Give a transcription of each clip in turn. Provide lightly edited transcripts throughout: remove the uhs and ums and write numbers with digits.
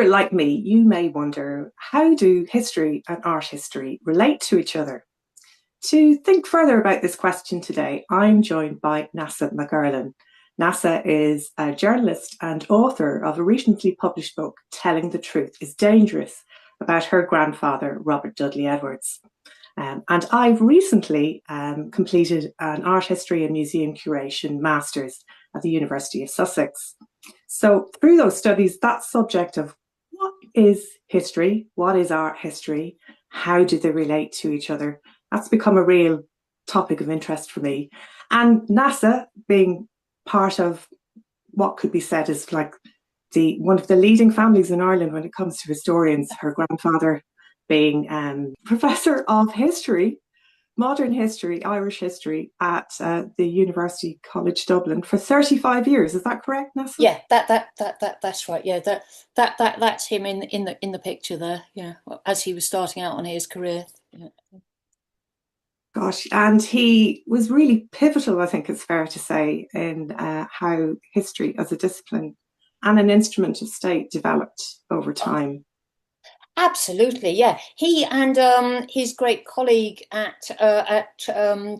you're like me, you may wonder, how do history and art history relate to each other? To think further about this question today, I'm joined by Neasa MacErlean. Neasa is a journalist and author of a recently published book, Telling the Truth is Dangerous, about her grandfather, Robert Dudley Edwards. And I've recently completed an art history and museum curation master's at the University of Sussex. So through those studies, that subject of what is history, what is art history, how do they relate to each other, that's become a real topic of interest for me. And Neasa, being part of what could be said as like one of the leading families in Ireland when it comes to historians, her grandfather being professor of history, modern history, Irish history at the University College Dublin for 35 years. Is that correct, Neasa? Yeah, that's right. Yeah, that's him in the picture there. Yeah, as he was starting out on his career. Yeah. Gosh, and he was really pivotal, I think it's fair to say, in how history as a discipline and an instrument of state developed over time. Absolutely, yeah. He and his great colleague at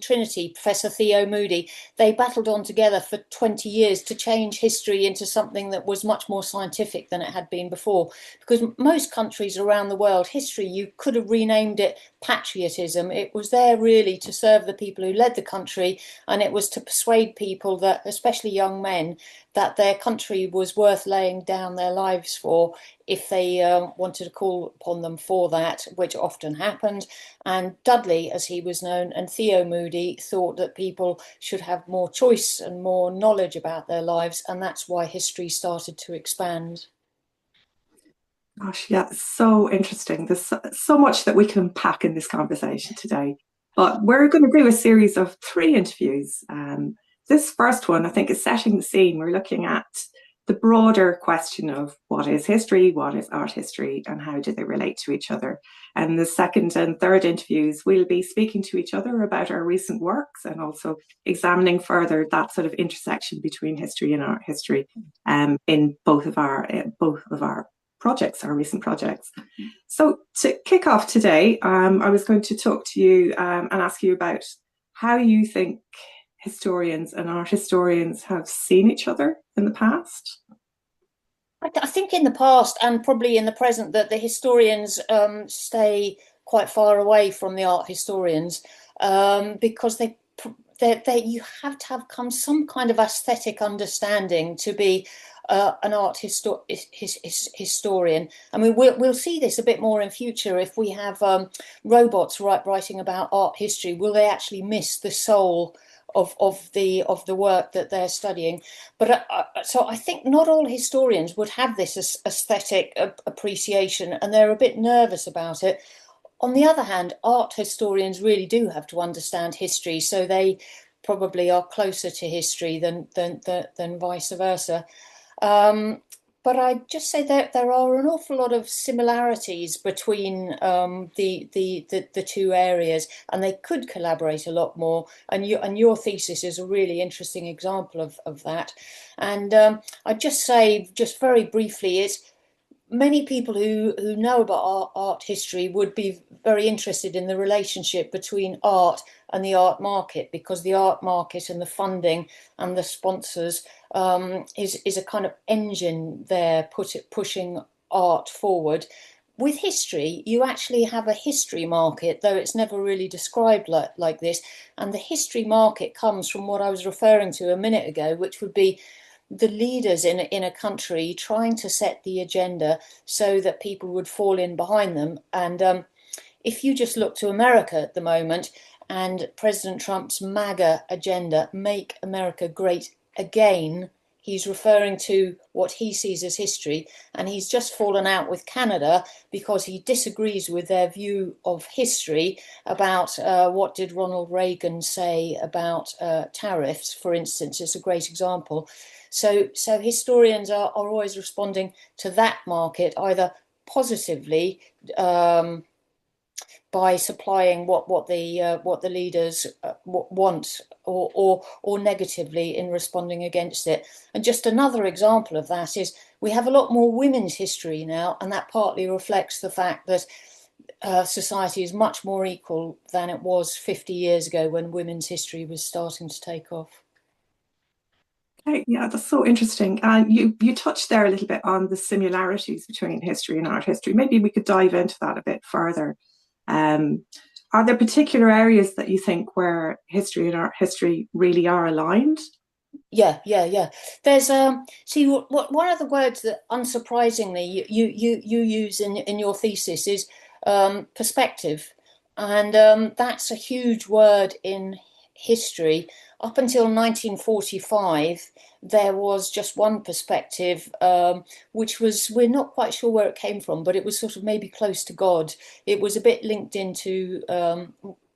Trinity, Professor Theo Moody, they battled on together for 20 years to change history into something that was much more scientific than it had been before. Because most countries around the world, history, you could have renamed it patriotism. It was there really to serve the people who led the country, and it was to persuade people that, especially young men, that their country was worth laying down their lives for if they wanted to call upon them for that, which often happened. And Dudley, as he was known, and Theo Moody thought that people should have more choice and more knowledge about their lives, and that's why history started to expand. Gosh, yeah, so interesting. There's so much that we can unpack in this conversation today. But we're going to do a series of three interviews. This first one, I think, is setting the scene. We're looking at the broader question of what is history, what is art history, and how do they relate to each other. And the second and third interviews, we'll be speaking to each other about our recent works and also examining further that sort of intersection between history and art history in both of our projects, our recent projects. So to kick off today, I was going to talk to you and ask you about how you think historians and art historians have seen each other in the past. I think in the past and probably in the present that the historians stay quite far away from the art historians because you have to have some kind of aesthetic understanding to be an art historian. I mean, we'll see this a bit more in future if we have robots writing about art history. Will they actually miss the soul of the work that they're studying? But so I think not all historians would have this aesthetic appreciation, and they're a bit nervous about it. On the other hand, art historians really do have to understand history, so they probably are closer to history than vice versa. But I'd just say that there are an awful lot of similarities between the two areas, and they could collaborate a lot more. And your thesis is a really interesting example of that. And I'd just say, just very briefly, it's many people who know about art history would be very interested in the relationship between art and the art market, because the art market and the funding and the sponsors is a kind of engine there pushing art forward. With history, you actually have a history market, though it's never really described like this. And the history market comes from what I was referring to a minute ago, which would be the leaders in a country trying to set the agenda so that people would fall in behind them. And if you just look to America at the moment and President Trump's MAGA agenda, Make America Great Again, he's referring to what he sees as history, and he's just fallen out with Canada because he disagrees with their view of history about what did Ronald Reagan say about tariffs, for instance, is a great example. So historians are always responding to that market, either positively by supplying what the leaders want, or negatively in responding against it. And just another example of that is We have a lot more women's history now, and that partly reflects the fact that society is much more equal than it was 50 years ago when women's history was starting to take off. Okay, yeah, that's so interesting. And you touched there a little bit on the similarities between history and art history. Maybe we could dive into that a bit further. Um, are there particular areas that you think where history and art history really are aligned? Yeah. There's see one of the words that unsurprisingly you use in your thesis is perspective, and that's a huge word in history. Up until 1945, there was just one perspective, which was, we're not quite sure where it came from, but it was sort of maybe close to God. It was a bit linked into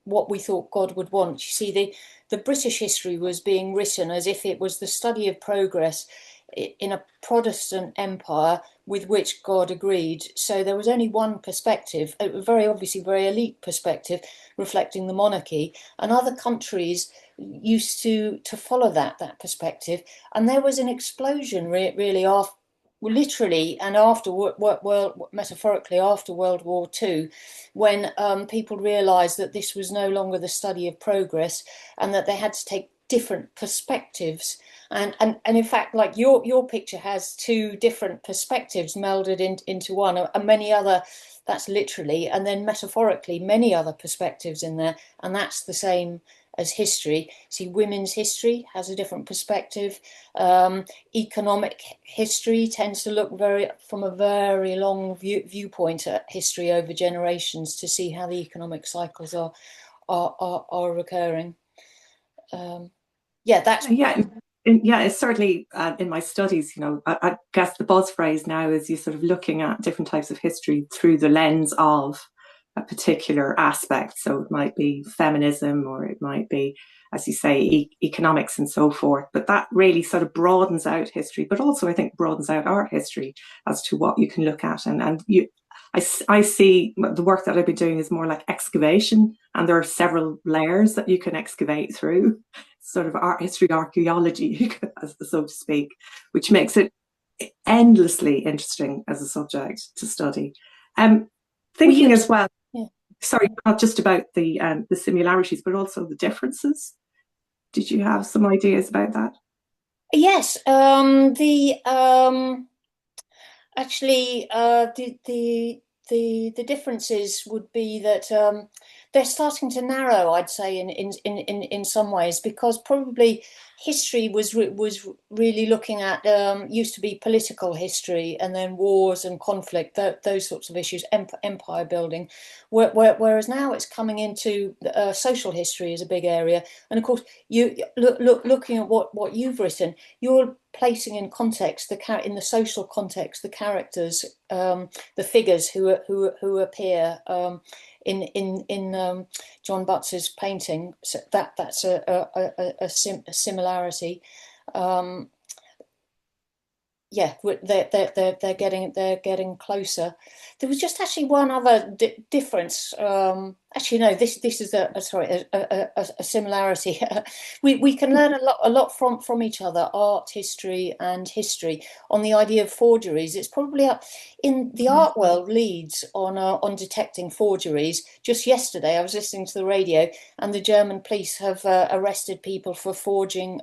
what we thought God would want. You see, the British history was being written as if it was the study of progress in a Protestant empire with which God agreed. So there was only one perspective, a very obviously very elite perspective, reflecting the monarchy, and other countries used to follow that perspective. And there was an explosion really after, literally, and after metaphorically after World War II, when people realised that this was no longer the study of progress, and that they had to take different perspectives. And in fact, like your picture has two different perspectives melded into one, and many other, that's literally, and then metaphorically many other perspectives in there, and that's the same as history. See, women's history has a different perspective. Economic history tends to look from a very long viewpoint at history over generations to see how the economic cycles are recurring. Yeah, that's Yeah, yeah, it's certainly in my studies, I guess the buzz phrase now is you're sort of looking at different types of history through the lens of a particular aspect. So it might be feminism, or it might be, as you say, economics and so forth. But that really sort of broadens out history, but also I think broadens out art history as to what you can look at. I see the work that I've been doing is more like excavation, and there are several layers that you can excavate through, sort of art history archaeology, so to speak, which makes it endlessly interesting as a subject to study. Thinking as well, yeah. Sorry, not just about the similarities, but also the differences. Did you have some ideas about that? Yes, actually, the differences would be that they're starting to narrow, I'd say, in some ways, because probably history was really looking at used to be political history, and then wars and conflict, those sorts of issues, empire building, whereas now it's coming into social history as a big area. And of course, you looking at what you've written, you're placing in context in the social context the characters, the figures who appear in John Butts's painting. So that's a similarity. Yeah, they're getting closer. There was just actually one other difference. Actually, no, this is a similarity. We can learn a lot from each other, art history and history, on the idea of forgeries. It's probably in the art world leads on detecting forgeries. Just yesterday, I was listening to the radio, and the German police have arrested people for forging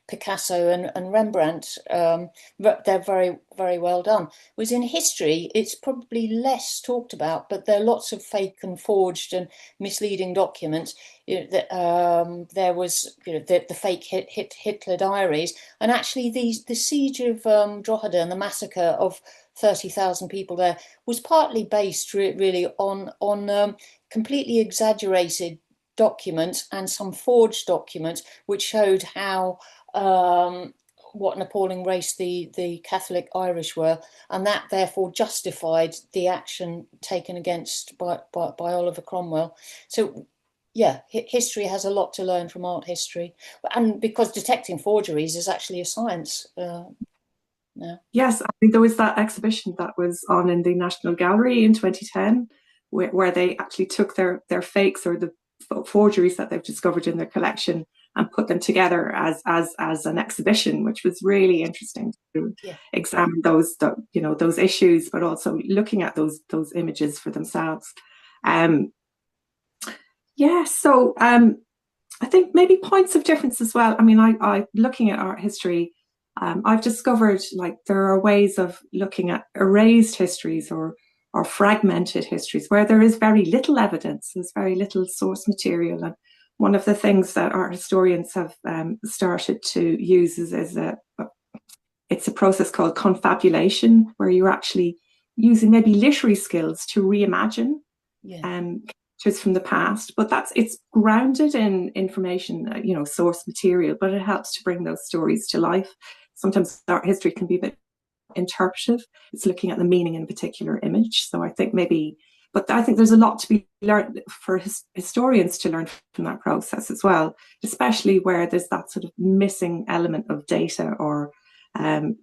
Picasso and Rembrandt. They're very, very well done. Whereas in history, it's probably less talked about, but there are lots of fake and forged and misleading documents. There was, the fake Hitler diaries, and actually the siege of Drogheda and the massacre of 30,000 people there was partly based really on completely exaggerated documents and some forged documents, which showed how what an appalling race the Catholic Irish were, and that therefore justified the action taken against by Oliver Cromwell. So yeah, history has a lot to learn from art history, and because detecting forgeries is actually a science now. Yes, I think there was that exhibition that was on in the National Gallery in 2010, where they actually took their fakes, or the forgeries that they've discovered in their collection, and put them together as an exhibition, which was really interesting to examine those issues, but also looking at those images for themselves. So I think maybe points of difference as well. I mean, I looking at art history, I've discovered like there are ways of looking at erased histories or fragmented histories where there is very little evidence, there's very little source material. And one of the things that art historians have started to use is it's a process called confabulation, where you're actually using maybe literary skills to reimagine characters from the past, but it's grounded in information, source material, but it helps to bring those stories to life. Sometimes art history can be a bit interpretive. It's looking at the meaning in a particular image. So I think there's a lot to be learned for historians to learn from that process as well, especially where there's that sort of missing element of data, or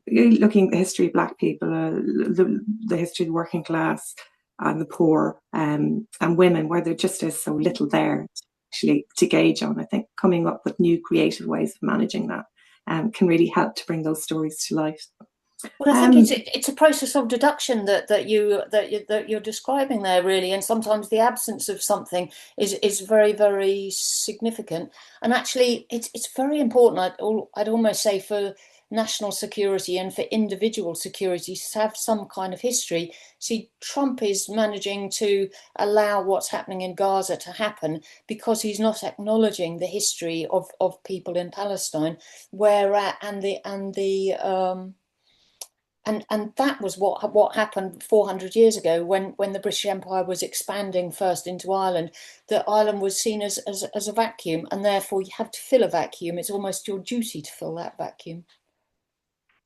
looking at the history of Black people, the history of the working class and the poor, and women, where there just is so little there actually to gauge on. I think coming up with new creative ways of managing that can really help to bring those stories to life. Well, I think it's a process of deduction that you're describing there, really, and sometimes the absence of something is very, very significant. And actually, it's very important. I'd almost say for national security and for individual security to have some kind of history. See, Trump is managing to allow what's happening in Gaza to happen because he's not acknowledging the history of people in Palestine, and that was what happened 400 years ago when the British Empire was expanding first into Ireland. That Ireland was seen as a vacuum, and therefore you have to fill a vacuum. It's almost your duty to fill that vacuum.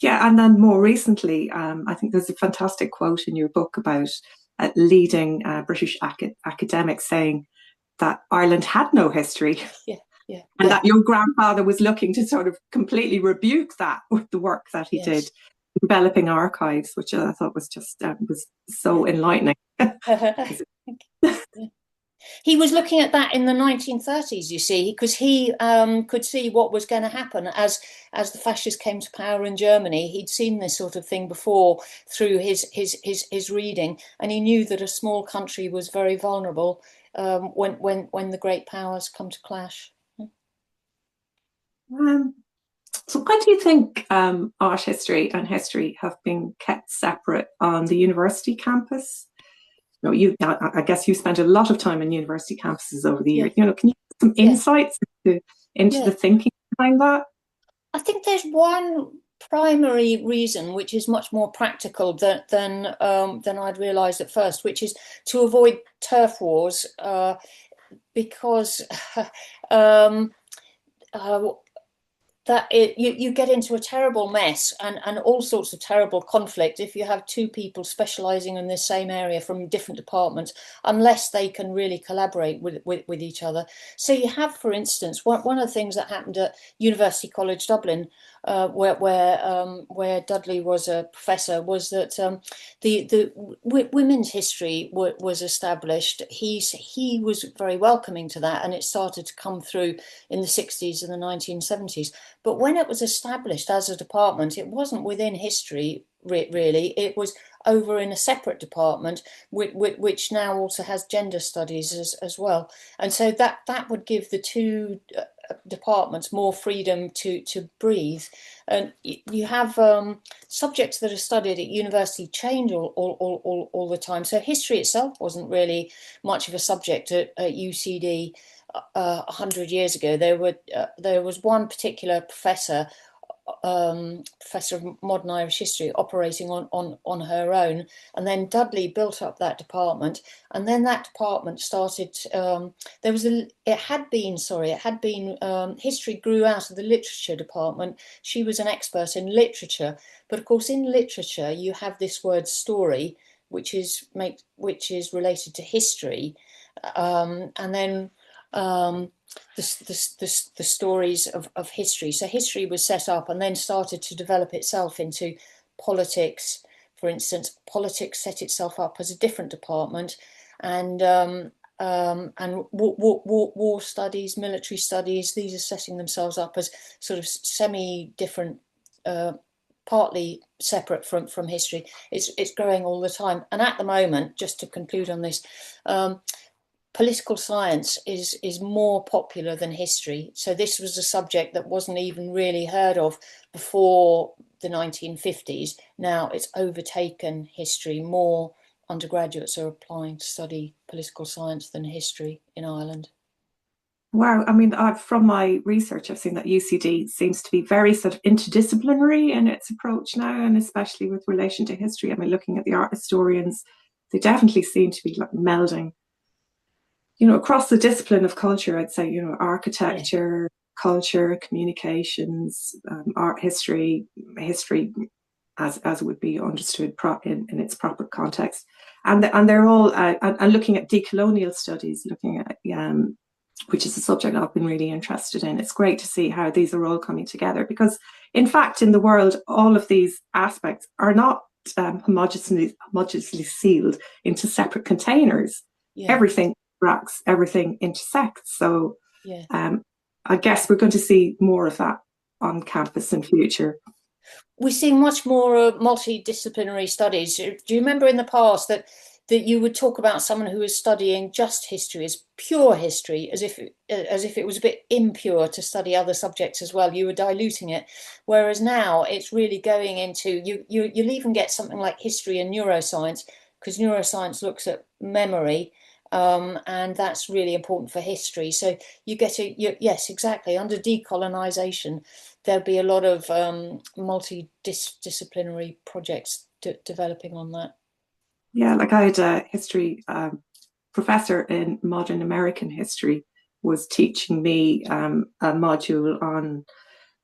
Yeah, and then more recently, I think there's a fantastic quote in your book about leading British academics saying that Ireland had no history. And that your grandfather was looking to sort of completely rebuke that with the work that he did, developing archives, which I thought was just was so enlightening. He was looking at that in the 1930s, you see, because he could see what was going to happen as the fascists came to power in Germany. He'd seen this sort of thing before through his reading, and he knew that a small country was very vulnerable when the great powers come to clash. So why do you think art history and history have been kept separate on the university campus? I guess you spent a lot of time in university campuses over the years. Can you give some insights into the thinking behind that? I think there's one primary reason, which is much more practical than I'd realised at first, which is to avoid turf wars, because you get into a terrible mess and all sorts of terrible conflict if you have two people specialising in the same area from different departments, unless they can really collaborate with each other. So you have, for instance, one of the things that happened at University College Dublin, where Dudley was a professor, was that the women's history was established. He was very welcoming to that, and it started to come through in the 60s and the 1970s. But when it was established as a department, it wasn't within history, really. It was over in a separate department, which now also has gender studies as well. And so that would give the two departments more freedom to breathe. And you have subjects that are studied at university change all the time. So history itself wasn't really much of a subject at UCD 100 years ago. There was one particular professor of modern Irish history operating on her own, and then Dudley built up that department, and then that department started history grew out of the literature department. She was an expert in literature, but of course in literature you have this word story, which is related to history, and then the stories of history. So history was set up and then started to develop itself into politics. For instance, politics set itself up as a different department, and and war studies, military studies, these are setting themselves up as sort of semi-different, partly separate from history. It's growing all the time. And at the moment, just to conclude on this, political science is more popular than history. So this was a subject that wasn't even really heard of before the 1950s. Now it's overtaken history. More undergraduates are applying to study political science than history in Ireland. Wow, I mean, from my research, I've seen that UCD seems to be very sort of interdisciplinary in its approach now, and especially with relation to history. I mean, looking at the art historians, they definitely seem to be like melding, across the discipline of culture. I'd say, architecture, culture, communications, art history, history as it would be understood in its proper context, and they're all and looking at decolonial studies, looking at which is a subject I've been really interested in. It's great to see how these are all coming together, because in fact in the world all of these aspects are not homogeneously sealed into separate containers. Yeah. Everything interacts, everything intersects. So yeah. I guess we're going to see more of that on campus in future. We see much more multidisciplinary studies. Do you remember in the past that you would talk about someone who was studying just history as pure history, as if it was a bit impure to study other subjects as well? You were diluting it, whereas now it's really going into you'll even get something like history and neuroscience, because neuroscience looks at memory. And that's really important for history. So you get yes, exactly. Under decolonisation, there'll be a lot of multidisciplinary projects developing on that. Yeah, like I had a history professor in modern American history was teaching me a module on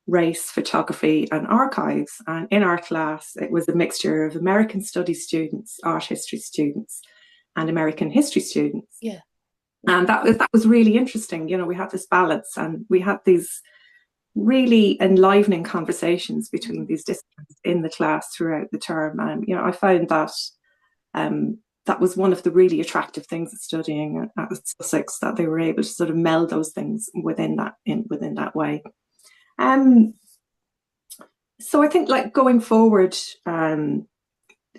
race, photography and archives. And in our class, it was a mixture of American studies students, art history students, and American history students. Yeah. And that was really interesting. We had this balance, and we had these really enlivening conversations between these disciplines in the class throughout the term. And, I found that that was one of the really attractive things of studying at Sussex, that they were able to sort of meld those things within that way. So I think, like, going forward,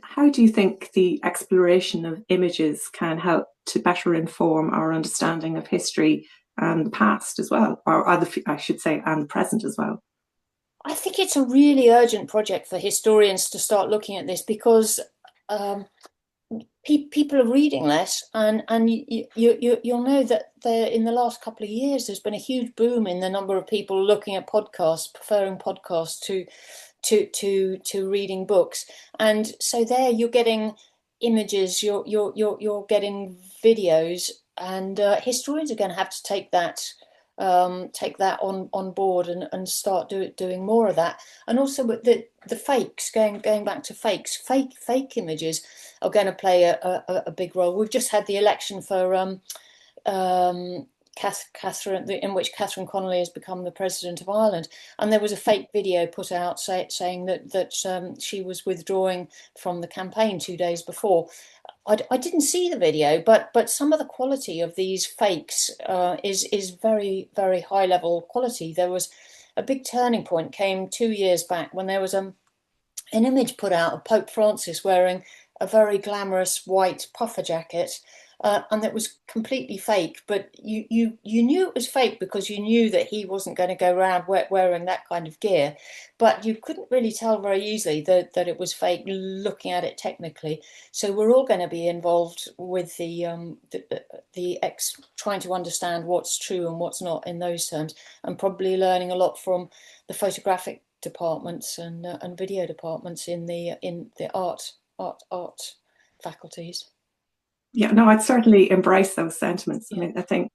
how do you think the exploration of images can help to better inform our understanding of history and the past as well, or I should say, and the present as well? I think it's a really urgent project for historians to start looking at this, because people are reading less, and you'll know that in the last couple of years there's been a huge boom in the number of people looking at podcasts, preferring podcasts to reading books. And so there you're getting images, you're getting videos, and historians are going to have to take that on board and start doing more of that. And also with the fakes, going back to fakes, fake images are going to play a big role. We've just had the election for Catherine, in which Catherine Connolly has become the president of Ireland, and there was a fake video put out saying that she was withdrawing from the campaign 2 days before. I didn't see the video, but some of the quality of these fakes is very, very high level quality. There was a big turning point came 2 years back when there was an image put out of Pope Francis wearing a very glamorous white puffer jacket, and it was completely fake. But you knew it was fake because you knew that he wasn't going to go around wearing that kind of gear. But you couldn't really tell very easily that it was fake looking at it technically. So we're all going to be involved with trying to understand what's true and what's not in those terms, and probably learning a lot from the photographic departments and video departments in the art faculties. Yeah, no, I'd certainly embrace those sentiments. Yeah. I mean, I think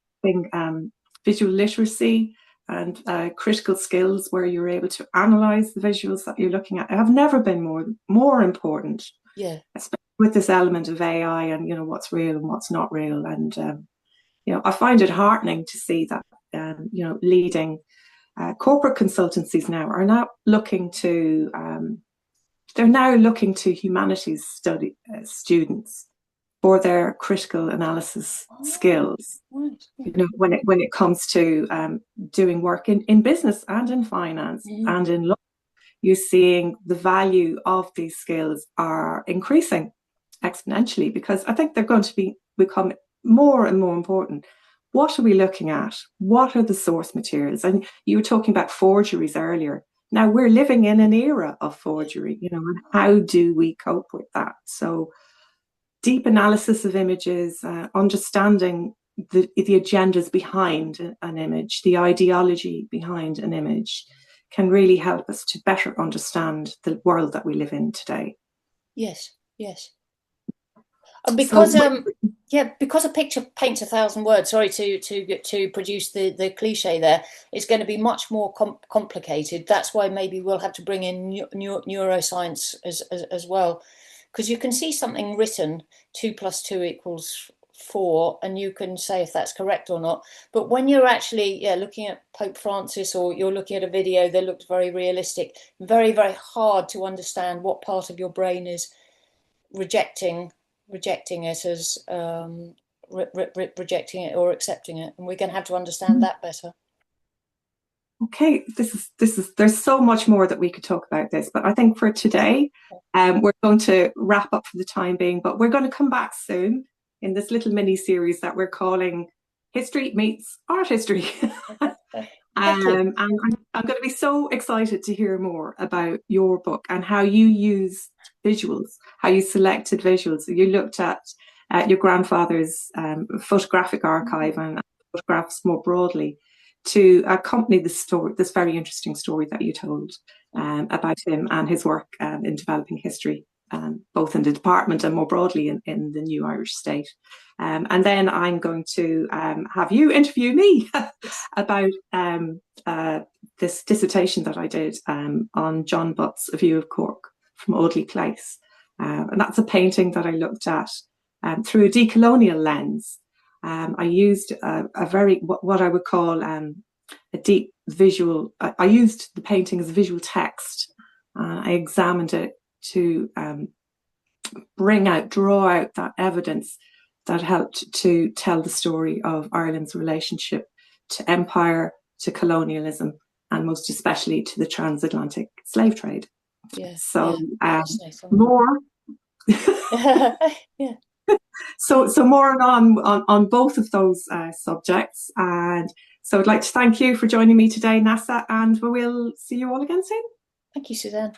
visual literacy and critical skills, where you're able to analyze the visuals that you're looking at, have never been more important. Yeah, especially with this element of AI and what's real and what's not real. And I find it heartening to see that leading corporate consultancies now are now looking to humanities students for their critical analysis skills. Right. You know, when it comes to doing work in business and in finance and in law, you're seeing the value of these skills are increasing exponentially, because I think they're going to become more and more important. What are we looking at? What are the source materials? And you were talking about forgeries earlier. Now we're living in an era of forgery, you know, and how do we cope with that? So deep analysis of images, understanding the agendas behind an image, the ideology behind an image, can really help us to better understand the world that we live in today. Yes, yes. And because because a picture paints 1,000 words. Sorry to produce the cliche there. It's going to be much more complicated. That's why maybe we'll have to bring in neuroscience as well, because you can see something written 2 + 2 = 4, and you can say if that's correct or not. But when you're actually looking at Pope Francis, or you're looking at a video that looked very realistic, very, very hard to understand what part of your brain is rejecting it as rejecting it or accepting it, and we're going to have to understand that better. Okay, there's so much more that we could talk about this, but I think for today, we're going to wrap up for the time being. But we're going to come back soon in this little mini series that we're calling History Meets Art History. And I'm going to be so excited to hear more about your book and how you use visuals, how you selected visuals. You looked at your grandfather's photographic archive and photographs more broadly to accompany the story, this very interesting story that you told about him and his work in developing history, both in the department and more broadly in the new Irish state. And then I'm going to have you interview me about this dissertation that I did on John Butt's A View of Cork from Audley Place. And that's a painting that I looked at through a decolonial lens. I used a very, what I would call a deep visual, I used the painting as visual text. I examined it to draw out that evidence that helped to tell the story of Ireland's relationship to empire, to colonialism, and most especially to the transatlantic slave trade. Yes. So more. Yeah. So more on both of those subjects. And so I'd like to thank you for joining me today, Neasa, and we will see you all again soon. Thank you, Susanne.